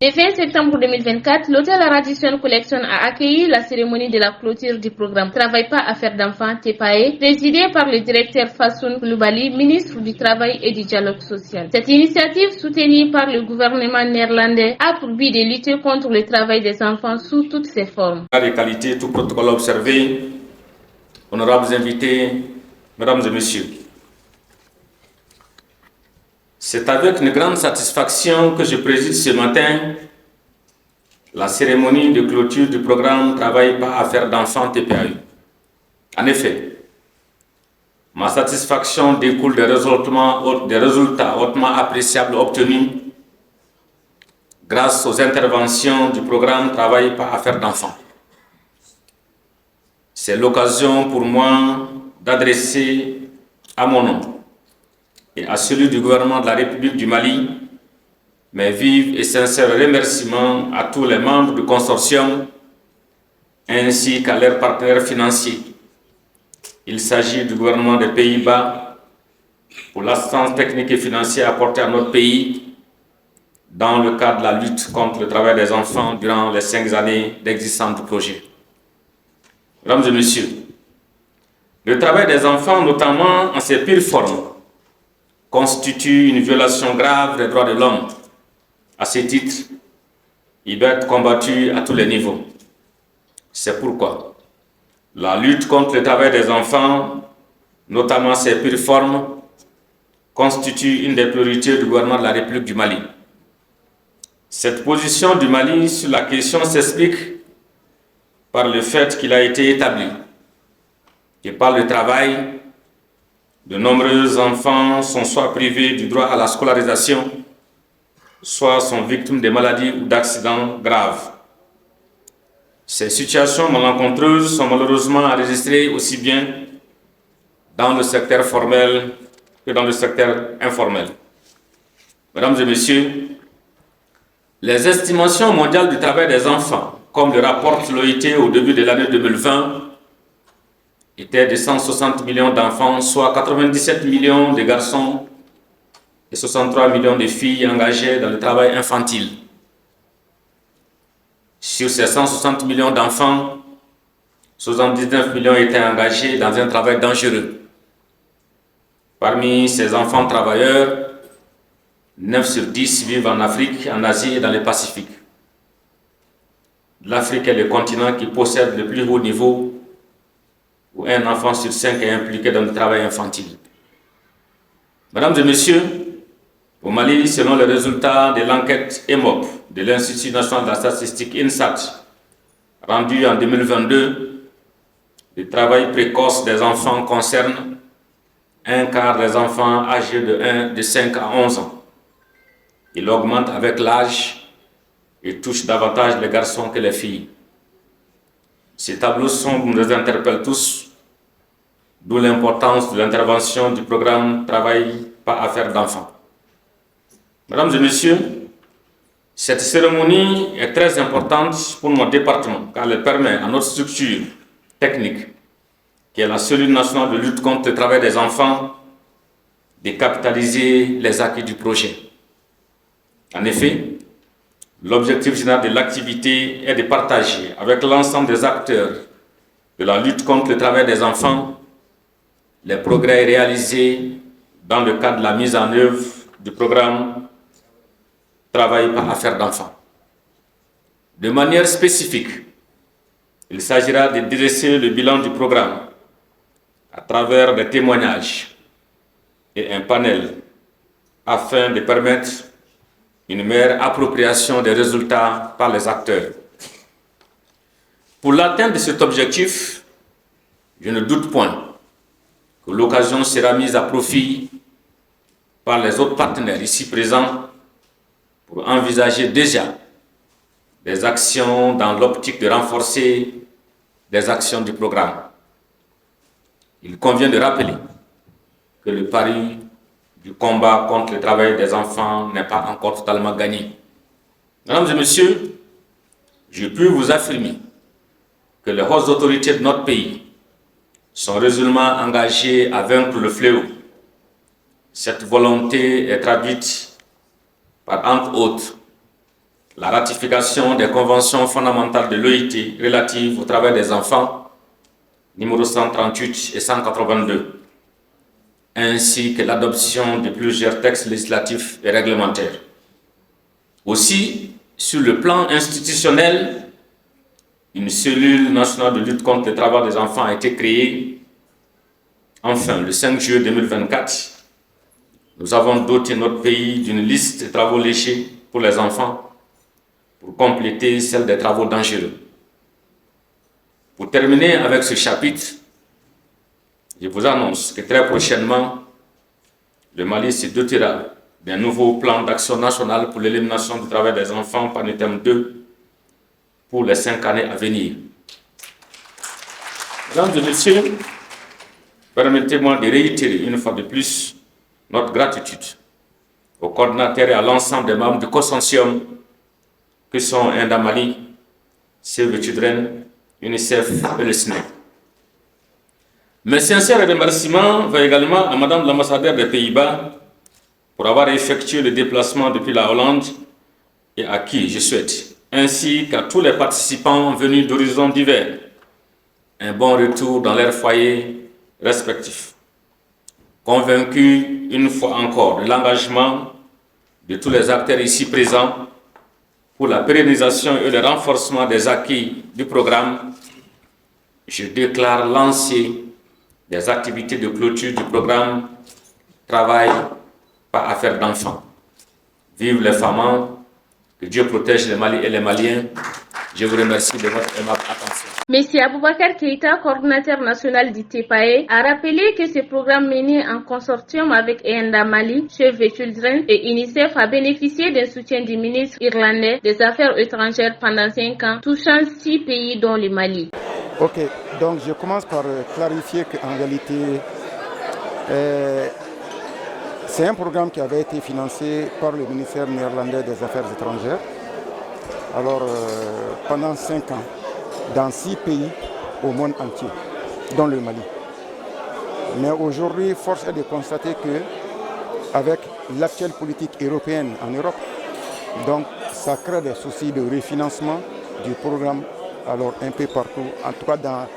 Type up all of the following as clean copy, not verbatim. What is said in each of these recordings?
Le 20 septembre 2024, l'hôtel Radisson Collection a accueilli la cérémonie de la clôture du programme Travail pas affaires d'enfants TPAE, présidé par le directeur Fassoun Koulibaly, ministre du Travail et du Dialogue social. Cette initiative, soutenue par le gouvernement néerlandais, a pour but de lutter contre le travail des enfants sous toutes ses formes. Les qualités, tout protocole observé, honorables invités, mesdames et messieurs. C'est avec une grande satisfaction que je préside ce matin la cérémonie de clôture du programme Travail pas affaires d'enfants TPAE. En effet, ma satisfaction découle des résultats hautement appréciables obtenus grâce aux interventions du programme Travail pas affaires d'enfants. C'est l'occasion pour moi d'adresser à mon nom et à celui du gouvernement de la République du Mali mes vifs et sincères remerciements à tous les membres du consortium ainsi qu'à leurs partenaires financiers. Il s'agit du gouvernement des Pays-Bas pour l'assistance technique et financière apportée à notre pays dans le cadre de la lutte contre le travail des enfants durant les 5 années d'existence du projet. Mesdames et messieurs, le travail des enfants, notamment en ses pires formes, constitue une violation grave des droits de l'homme. À ce titre, il doit être combattu à tous les niveaux. C'est pourquoi la lutte contre le travail des enfants, notamment ses pires formes, constitue une des priorités du gouvernement de la République du Mali. Cette position du Mali sur la question s'explique par le fait qu'il a été établi que par le travail, de nombreux enfants sont soit privés du droit à la scolarisation, soit sont victimes de maladies ou d'accidents graves. Ces situations malencontreuses sont malheureusement enregistrées aussi bien dans le secteur formel que dans le secteur informel. Mesdames et messieurs, les estimations mondiales du travail des enfants, comme le rapporte l'OIT au début de l'année 2020, étaient de 160 millions d'enfants, soit 97 millions de garçons et 63 millions de filles engagées dans le travail infantile. Sur ces 160 millions d'enfants, 79 millions étaient engagés dans un travail dangereux. Parmi ces enfants travailleurs, 9 sur 10 vivent en Afrique, en Asie et dans le Pacifique. L'Afrique est le continent qui possède le plus haut niveau où un enfant sur 5 est impliqué dans le travail infantile. Mesdames et messieurs, au Mali, selon les résultats de l'enquête EMOP de l'Institut national de la statistique INSAT, rendue en 2022, le travail précoce des enfants concerne un quart des enfants âgés de 5 à 11 ans. Il augmente avec l'âge et touche davantage les garçons que les filles. Ces tableaux sombres nous interpellent tous, d'où l'importance de l'intervention du programme Travail pas affaires d'enfants. Mesdames et messieurs, cette cérémonie est très importante pour notre département car elle permet à notre structure technique, qui est la cellule nationale de lutte contre le travail des enfants, de capitaliser les acquis du projet. En effet, l'objectif général de l'activité est de partager avec l'ensemble des acteurs de la lutte contre le travail des enfants les progrès réalisés dans le cadre de la mise en œuvre du programme Travail par affaires d'enfants. De manière spécifique, il s'agira de dresser le bilan du programme à travers des témoignages et un panel afin de permettre une meilleure appropriation des résultats par les acteurs. Pour l'atteinte de cet objectif, je ne doute point que l'occasion sera mise à profit par les autres partenaires ici présents pour envisager déjà des actions dans l'optique de renforcer les actions du programme. Il convient de rappeler que le pari du combat contre le travail des enfants n'est pas encore totalement gagné. Mesdames et messieurs, je peux vous affirmer que les hautes autorités de notre pays sont résolument engagées à vaincre le fléau. Cette volonté est traduite par, entre autres, la ratification des conventions fondamentales de l'OIT relatives au travail des enfants, numéro 138 et 182, ainsi que l'adoption de plusieurs textes législatifs et réglementaires. Aussi, sur le plan institutionnel, une cellule nationale de lutte contre le travail des enfants a été créée. Enfin, le 5 juillet 2024, nous avons doté notre pays d'une liste de travaux léchés pour les enfants pour compléter celle des travaux dangereux. Pour terminer avec ce chapitre, je vous annonce que très prochainement, le Mali se dotera d'un nouveau plan d'action national pour l'élimination du travail des enfants par le thème 2 pour les 5 années à venir. Mesdames et messieurs, permettez-moi de réitérer une fois de plus notre gratitude aux coordinateurs et à l'ensemble des membres du consortium que sont Enda Mali, Save the Children, UNICEF et le SNEC. Mes sincères remerciements vont également à Madame l'ambassadeur des Pays-Bas pour avoir effectué le déplacement depuis la Hollande et à qui je souhaite, ainsi qu'à tous les participants venus d'horizons divers, un bon retour dans leurs foyers respectifs. Convaincu une fois encore de l'engagement de tous les acteurs ici présents pour la pérennisation et le renforcement des acquis du programme, je déclare lancer des activités de clôture du programme Travail, pas affaire d'enfants. Vive les femmes, que Dieu protège les Mali et les Maliens. Je vous remercie de votre aimable attention. Monsieur Aboubakar Keïta, coordinateur national du TPAE, a rappelé que ce programme mené en consortium avec ENDA Mali, Save the Children et UNICEF a bénéficié d'un soutien du ministre irlandais des Affaires étrangères pendant 5 ans, touchant 6 pays dont le Mali. Ok, donc je commence par clarifier qu'en réalité, c'est un programme qui avait été financé par le ministère néerlandais des Affaires étrangères. Alors, pendant 5 ans, dans 6 pays au monde entier, dont le Mali. Mais aujourd'hui, force est de constater que, avec l'actuelle politique européenne en Europe, donc ça crée des soucis de refinancement du programme, alors un peu partout. En tout cas, dans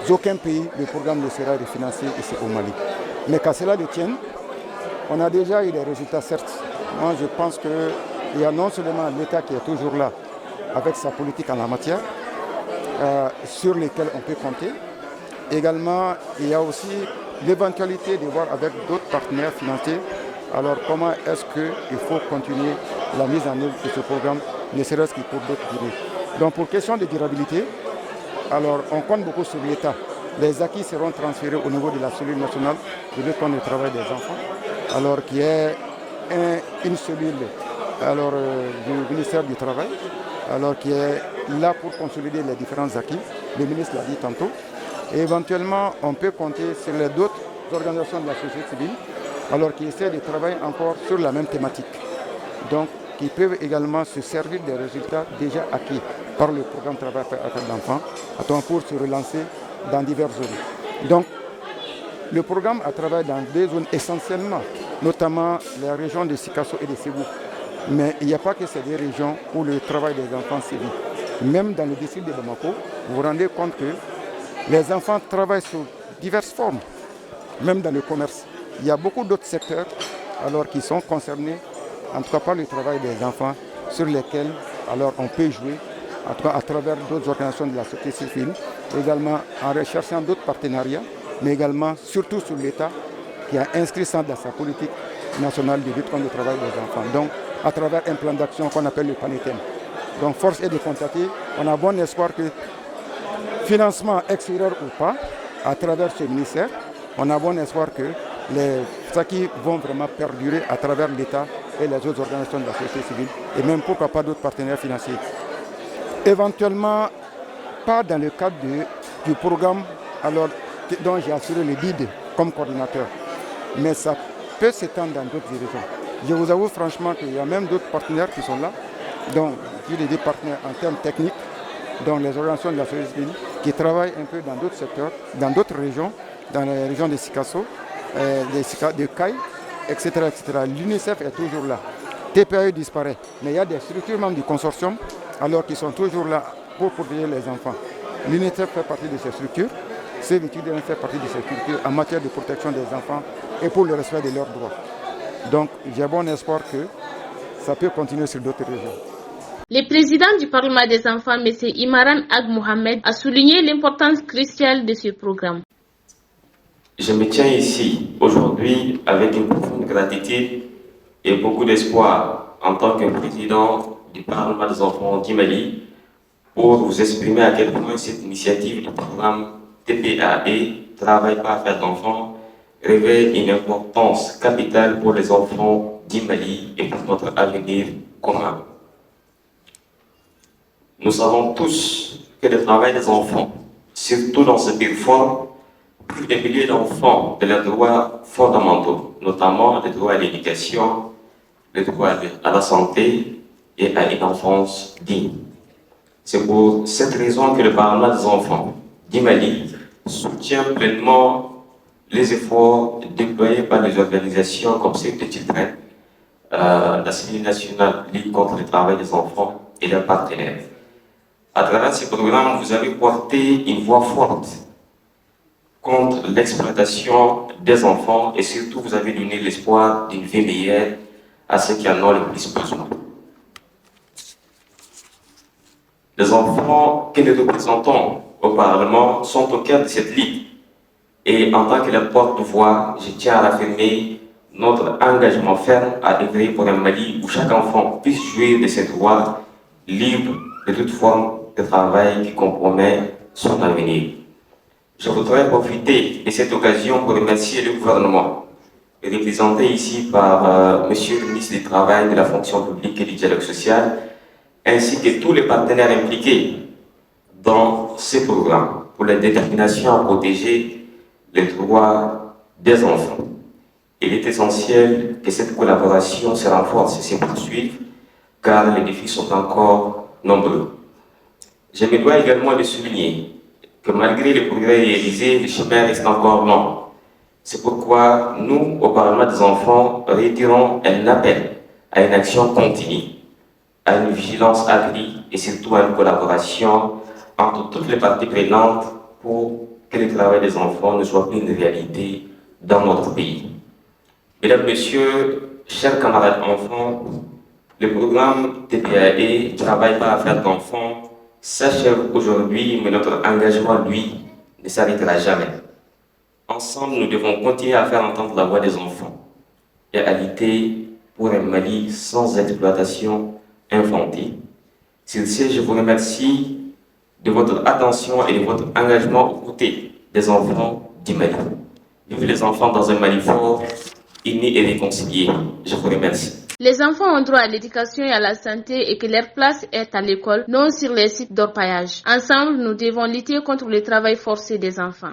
aucun pays, le programme ne sera refinancé ici au Mali. Mais qu'à cela ne tienne, on a déjà eu des résultats, certes. Moi, je pense qu'il y a non seulement l'État qui est toujours là, avec sa politique en la matière, sur lesquels on peut compter. Également, il y a aussi l'éventualité de voir avec d'autres partenaires financiers, alors comment est-ce qu'il faut continuer la mise en œuvre de ce programme, ne serait-ce que pour d'autres durées. Donc pour question de durabilité, alors on compte beaucoup sur l'État. Les acquis seront transférés au niveau de la cellule nationale de lutte contre le travail des enfants, alors qui est une cellule du ministère du Travail, alors qui est là pour consolider les différents acquis. Le ministre l'a dit tantôt. Et éventuellement, on peut compter sur les d'autres organisations de la société civile, alors qui essaient de travailler encore sur la même thématique. Donc, qui peuvent également se servir des résultats déjà acquis par le programme Travail affaires d'enfants, pour se relancer dans diverses zones. Donc, le programme a travaillé dans 2 zones essentiellement, notamment les régions de Sikasso et de Ségou. Mais il n'y a pas que ces 2 régions où le travail des enfants sévit. Même dans le district de Bamako, vous vous rendez compte que les enfants travaillent sous diverses formes, même dans le commerce. Il y a beaucoup d'autres secteurs alors, qui sont concernés, en tout cas par le travail des enfants, sur lesquels alors, on peut jouer, en tout cas à travers d'autres organisations de la société civile, également en recherchant d'autres partenariats, mais également surtout sur l'État qui a inscrit ça dans sa politique nationale de lutte contre le travail des enfants. Donc, à travers un plan d'action qu'on appelle le PANETEM. Donc, force est de constater, on a bon espoir que, financement extérieur ou pas, à travers ce ministère, on a bon espoir que les acquis vont vraiment perdurer à travers l'État et les autres organisations de la société civile, et même pourquoi pas d'autres partenaires financiers. Éventuellement, pas dans le cadre du programme dont j'ai assuré le lead comme coordinateur, mais ça peut s'étendre dans d'autres directions. Je vous avoue franchement qu'il y a même d'autres partenaires qui sont là, donc j'ai des partenaires en termes techniques, dont les organisations de la société civile, qui travaillent un peu dans d'autres secteurs, dans d'autres régions, dans les régions de Sikasso, de Caille, etc. L'UNICEF est toujours là. TPAE disparaît. Mais il y a des structures membres du consortium alors qui sont toujours là pour protéger les enfants. L'UNICEF fait partie de ces structures. Save Children fait partie de ces structures en matière de protection des enfants et pour le respect de leurs droits. Donc j'ai bon espoir que ça peut continuer sur d'autres régions. Le président du Parlement des enfants, M. Imaran Ag Mohamed, a souligné l'importance cruciale de ce programme. Je me tiens ici aujourd'hui avec une profonde gratitude et beaucoup d'espoir en tant que président du Parlement des enfants du Mali pour vous exprimer à quel point cette initiative du programme TPAE, Travail par affaires d'enfants, revêt une importance capitale pour les enfants du Mali et pour notre avenir commun. Nous savons tous que le travail des enfants, surtout dans ce pays fort, prive des milliers d'enfants de leurs droits fondamentaux, notamment le droit à l'éducation, le droit à la santé et à une enfance digne. C'est pour cette raison que le Parlement des enfants du Mali soutient pleinement les efforts déployés par les organisations comme Save the Children, l'Assemblée nationale Ligue contre le travail des enfants et leurs partenaires. À travers ce programme, vous avez porté une voix forte contre l'exploitation des enfants et surtout vous avez donné l'espoir d'une vie meilleure à ceux qui en ont le plus besoin. Les enfants que nous représentons au Parlement sont au cœur de cette ligue. Et en tant que leur porte-voix, je tiens à affirmer notre engagement ferme à œuvrer pour un Mali où chaque enfant puisse jouir de ses droits libres de toute forme de travail qui compromet son avenir. Je voudrais profiter de cette occasion pour remercier le gouvernement, représenté ici par Monsieur le ministre du Travail, de la fonction publique et du dialogue social, ainsi que tous les partenaires impliqués dans ce programme pour la détermination à protéger les droits des enfants. Il est essentiel que cette collaboration se renforce et se poursuive, car les défis sont encore nombreux. Je me dois également de souligner que malgré les progrès réalisés, le chemin reste encore long. C'est pourquoi nous, au Parlement des enfants, réitérons un appel à une action continue, à une vigilance accrue et surtout à une collaboration entre toutes les parties prenantes pour que le travail des enfants ne soit plus une réalité dans notre pays. Mesdames, Messieurs, chers camarades enfants, le programme TPAE, Travail par affaires d'enfants, s'achève aujourd'hui, mais notre engagement, lui, ne s'arrêtera jamais. Ensemble, nous devons continuer à faire entendre la voix des enfants et à lutter pour un Mali sans exploitation infantile. Sur ce, je vous remercie de votre attention et de votre engagement aux côtés des enfants du Mali. Vive les enfants dans un Mali fort, unis et réconciliés. Je vous remercie. Les enfants ont droit à l'éducation et à la santé et que leur place est à l'école, non sur les sites d'orpaillage. Ensemble, nous devons lutter contre le travail forcé des enfants.